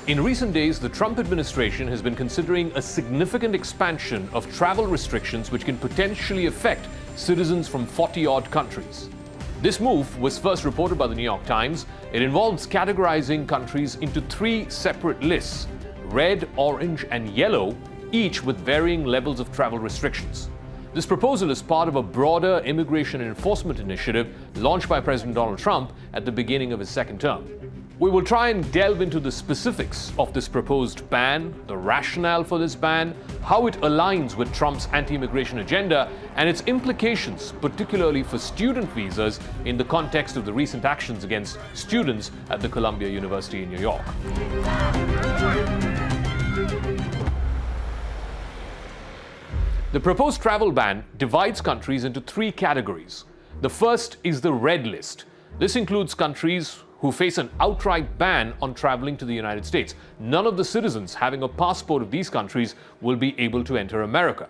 In recent days, the Trump administration has been considering a significant expansion of travel restrictions which can potentially affect citizens from 40-odd countries. This move was first reported by the New York Times. It involves categorizing countries into 3 separate lists: red, orange, and yellow, each with varying levels of travel restrictions. This proposal is part of a broader immigration and enforcement initiative launched by President Donald Trump at the beginning of his second term. We will try and delve into the specifics of this proposed ban, the rationale for this ban, how it aligns with Trump's anti-immigration agenda, and its implications, particularly for student visas in the context of the recent actions against students at the Columbia University in New York. The proposed travel ban divides countries into 3 categories. The first is the red list. This includes countries who face an outright ban on traveling to the United States. None of the citizens having a passport of these countries will be able to enter America.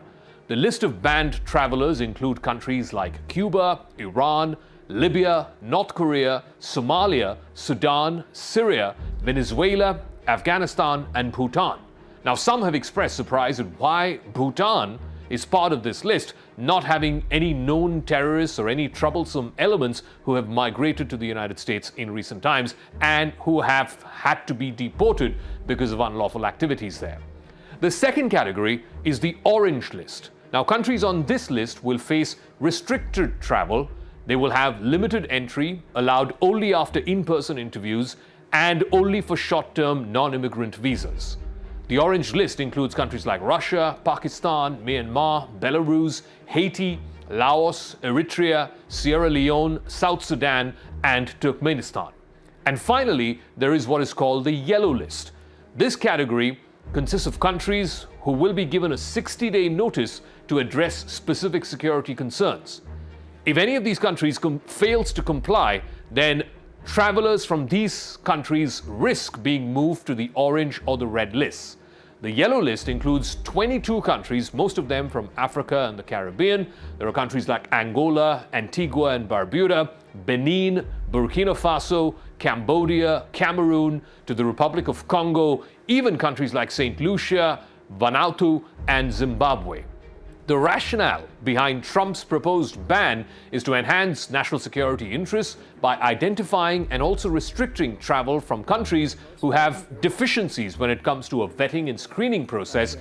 The list of banned travelers include countries like Cuba, Iran, Libya, North Korea, Somalia, Sudan, Syria, Venezuela, Afghanistan, and Bhutan. Now, some have expressed surprise at why Bhutan is part of this list, not having any known terrorists or any troublesome elements who have migrated to the United States in recent times and who have had to be deported because of unlawful activities there. The second category is the orange list. Now, countries on this list will face restricted travel. They will have limited entry, allowed only after in-person interviews, and only for short-term non-immigrant visas. The orange list includes countries like Russia, Pakistan, Myanmar, Belarus, Haiti, Laos, Eritrea, Sierra Leone, South Sudan, and Turkmenistan. And finally, there is what is called the yellow list. This category consists of countries who will be given a 60-day notice to address specific security concerns. If any of these countries fails to comply, then travelers from these countries risk being moved to the orange or the red lists. The yellow list includes 22 countries, most of them from Africa and the Caribbean. There are countries like Angola, Antigua and Barbuda, Benin, Burkina Faso, Cambodia, Cameroon, to the Republic of Congo, even countries like St. Lucia, Vanuatu, and Zimbabwe. The rationale behind Trump's proposed ban is to enhance national security interests by identifying and also restricting travel from countries who have deficiencies when it comes to a vetting and screening process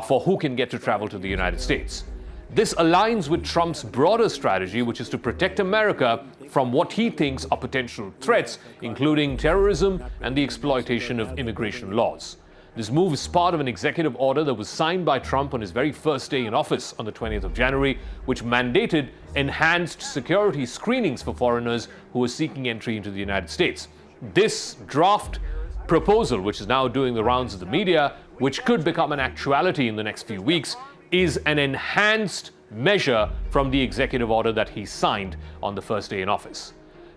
for who can get to travel to the United States. This aligns with Trump's broader strategy, which is to protect America from what he thinks are potential threats, including terrorism and the exploitation of immigration laws. This move is part of an executive order that was signed by Trump on his very first day in office on the 20th of January, which mandated enhanced security screenings for foreigners who are seeking entry into the United States. This draft proposal, which is now doing the rounds of the media, which could become an actuality in the next few weeks, is an enhanced measure from the executive order that he signed on the first day in office.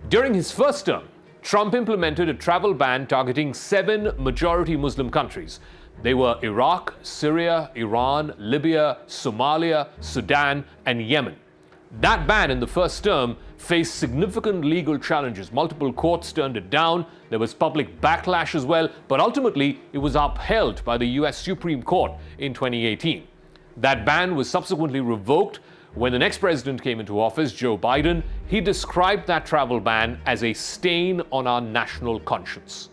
During his first term, Trump implemented a travel ban targeting 7 majority Muslim countries. They were Iraq, Syria, Iran, Libya, Somalia, Sudan, and Yemen. That ban in the first term faced significant legal challenges. Multiple courts turned it down. There was public backlash as well, but ultimately it was upheld by the US Supreme Court in 2018. That ban was subsequently revoked when the next president came into office, Joe Biden. He described that travel ban as a stain on our national conscience.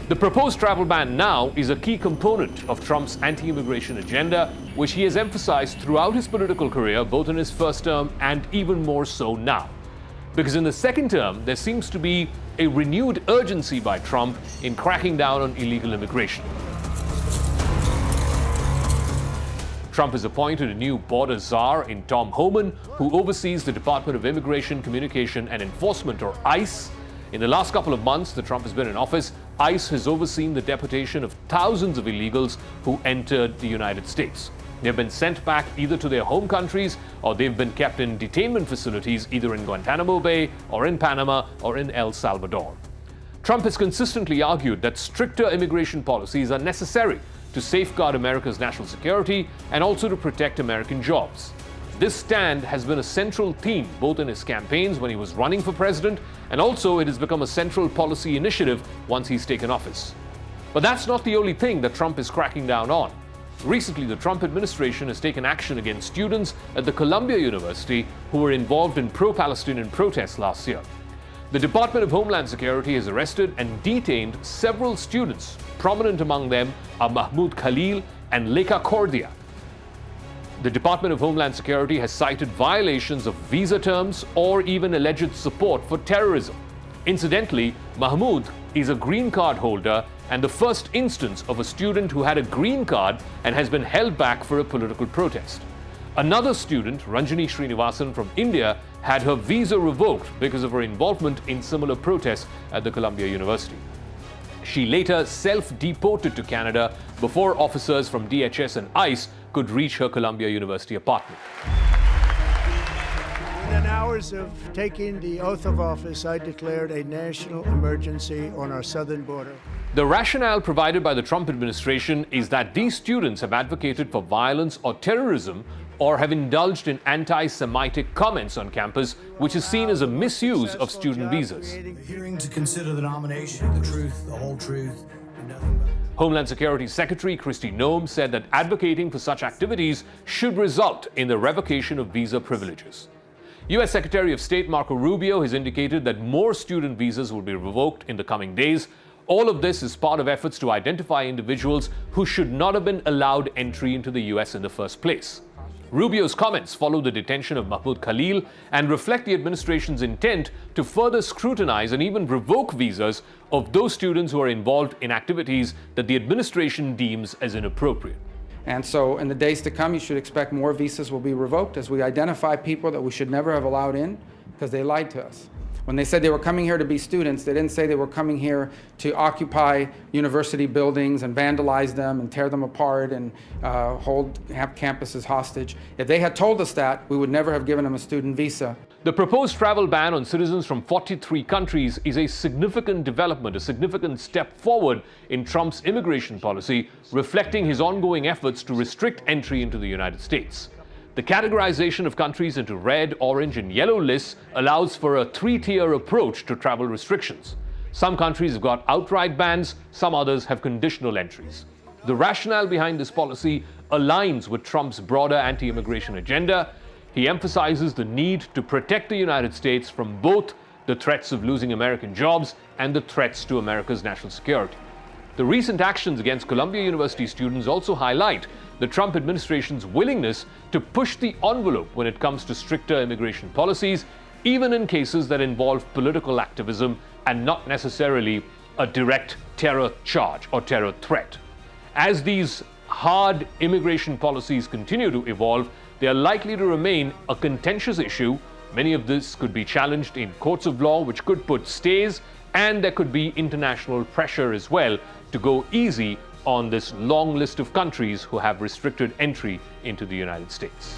The proposed travel ban now is a key component of Trump's anti-immigration agenda, which he has emphasized throughout his political career, both in his first term and even more so now. Because in the second term, there seems to be a renewed urgency by Trump in cracking down on illegal immigration. Trump has appointed a new border czar in Tom Homan, who oversees the Department of Immigration, Communication and Enforcement, or ICE. In the last couple of months that Trump has been in office, ICE has overseen the deportation of thousands of illegals who entered the United States. They've been sent back either to their home countries or they've been kept in detainment facilities either in Guantanamo Bay or in Panama or in El Salvador. Trump has consistently argued that stricter immigration policies are necessary to safeguard America's national security and also to protect American jobs. This stand has been a central theme both in his campaigns when he was running for president, and also it has become a central policy initiative once he's taken office. But that's not the only thing that Trump is cracking down on. Recently, the Trump administration has taken action against students at the Columbia University who were involved in pro-Palestinian protests last year. The Department of Homeland Security has arrested and detained several students. Prominent among them are Mahmoud Khalil and Leka Cordia. The Department of Homeland Security has cited violations of visa terms or even alleged support for terrorism. Incidentally, Mahmoud is a green card holder and the first instance of a student who had a green card and has been held back for a political protest. Another student, Ranjani Srinivasan from India, had her visa revoked because of her involvement in similar protests at the Columbia University. She later self-deported to Canada before officers from DHS and ICE could reach her Columbia University apartment. Within hours of taking the oath of office, I declared a national emergency on our southern border. The rationale provided by the Trump administration is that these students have advocated for violence or terrorism or have indulged in anti-Semitic comments on campus, which is seen as a misuse of student visas. Hearing to consider the nomination, the truth, the whole truth, and nothing but. Homeland Security Secretary Kristi Noem said that advocating for such activities should result in the revocation of visa privileges. U.S. Secretary of State Marco Rubio has indicated that more student visas will be revoked in the coming days. All of this is part of efforts to identify individuals who should not have been allowed entry into the U.S. in the first place. Rubio's comments follow the detention of Mahmoud Khalil and reflect the administration's intent to further scrutinize and even revoke visas of those students who are involved in activities that the administration deems as inappropriate. And so in the days to come, you should expect more visas will be revoked as we identify people that we should never have allowed in because they lied to us. When they said they were coming here to be students, they didn't say they were coming here to occupy university buildings and vandalize them and tear them apart and have campuses hostage. If they had told us that, we would never have given them a student visa. The proposed travel ban on citizens from 43 countries is a significant development, a significant step forward in Trump's immigration policy, reflecting his ongoing efforts to restrict entry into the United States. The categorization of countries into red, orange, and yellow lists allows for a three-tier approach to travel restrictions. Some countries have got outright bans, some others have conditional entries. The rationale behind this policy aligns with Trump's broader anti-immigration agenda. He emphasizes the need to protect the United States from both the threats of losing American jobs and the threats to America's national security. The recent actions against Columbia University students also highlight the Trump administration's willingness to push the envelope when it comes to stricter immigration policies, even in cases that involve political activism and not necessarily a direct terror charge or terror threat. As these hard immigration policies continue to evolve, they are likely to remain a contentious issue. Many of this could be challenged in courts of law, which could put stays, and there could be international pressure as well to go easy on this long list of countries who have restricted entry into the United States.